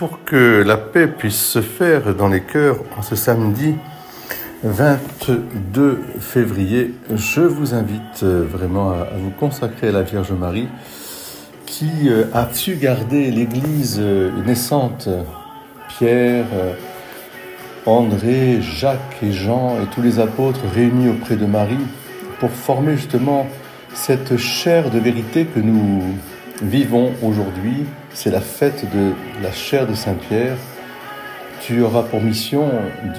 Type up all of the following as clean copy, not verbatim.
Pour que la paix puisse se faire dans les cœurs en ce samedi 22 février, je vous invite vraiment à vous consacrer à la Vierge Marie qui a su garder l'Église naissante, Pierre, André, Jacques et Jean et tous les apôtres réunis auprès de Marie pour former justement cette chair de vérité que nous vivons aujourd'hui. C'est la fête de la chair de Saint-Pierre. Tu auras pour mission,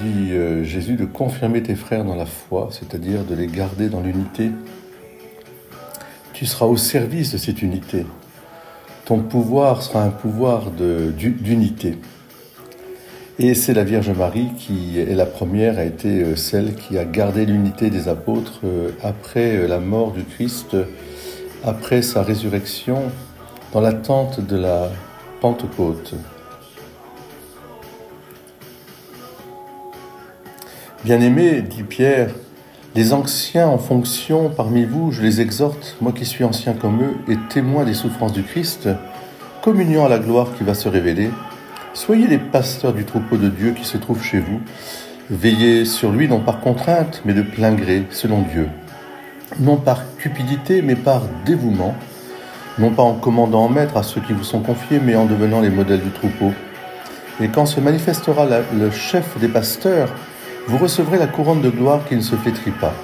dit Jésus, de confirmer tes frères dans la foi, c'est-à-dire de les garder dans l'unité. Tu seras au service de cette unité. Ton pouvoir sera un pouvoir d'unité. Et c'est la Vierge Marie qui est la première, a été celle qui a gardé l'unité des apôtres après la mort du Christ, après sa résurrection, dans l'attente de la Pentecôte. Bien-aimés, dit Pierre, les anciens en fonction parmi vous, je les exhorte, moi qui suis ancien comme eux et témoin des souffrances du Christ, communiant à la gloire qui va se révéler, soyez les pasteurs du troupeau de Dieu qui se trouve chez vous. Veillez sur lui non par contrainte, mais de plein gré, selon Dieu. Non par cupidité, mais par dévouement. Non pas en commandant en maître à ceux qui vous sont confiés, mais en devenant les modèles du troupeau. Et quand se manifestera le chef des pasteurs, vous recevrez la couronne de gloire qui ne se flétrit pas.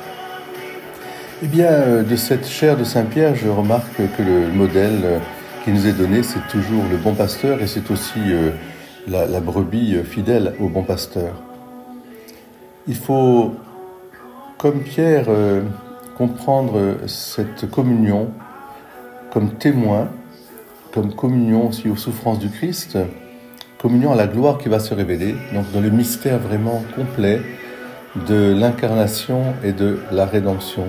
Eh bien, de cette chair de Saint-Pierre, je remarque que le modèle qui nous est donné, c'est toujours le bon pasteur et c'est aussi la brebis fidèle au bon pasteur. Il faut, comme Pierre, comprendre cette communion comme témoin, comme communion aussi aux souffrances du Christ, communion à la gloire qui va se révéler, donc dans le mystère vraiment complet de l'incarnation et de la rédemption,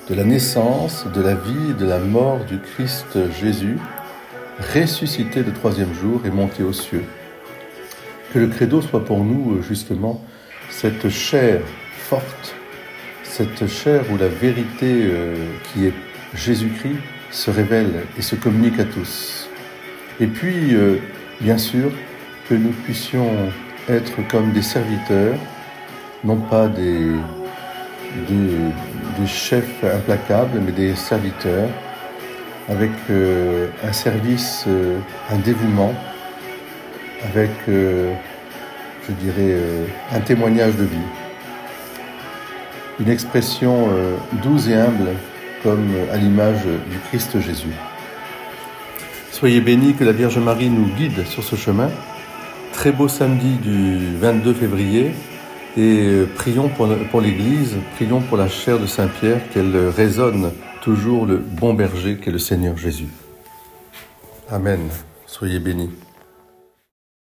de la naissance, de la vie, de la mort du Christ Jésus, ressuscité le troisième jour et monté aux cieux. Que le credo soit pour nous justement cette chair forte, cette chair où la vérité qui est Jésus-Christ se révèle et se communique à tous. Et puis, bien sûr, que nous puissions être comme des serviteurs, non pas des chefs implacables, mais des serviteurs, avec un service, un dévouement, avec, je dirais, un témoignage de vie. Une expression douce et humble, comme à l'image du Christ Jésus. Soyez bénis, que la Vierge Marie nous guide sur ce chemin. Très beau samedi du 22 février et prions pour l'Église, prions pour la chair de Saint-Pierre, qu'elle résonne toujours le bon berger qu'est le Seigneur Jésus. Amen. Soyez bénis.